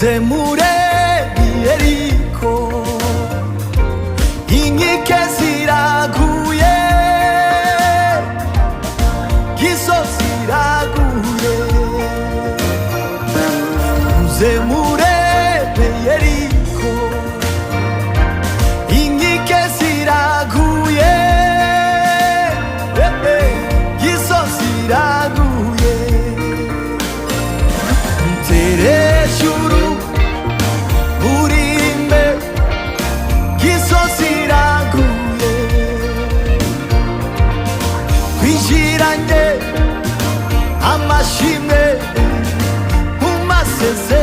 zemure Yeriko, inkike ziraguye, gisozi iraguye. Zemure Yeriko, inkike ziraguye, gisozi iraguye. Terejuru urimbe, gisozi iraguye. Kwinjiranye amashimwe mu masezerano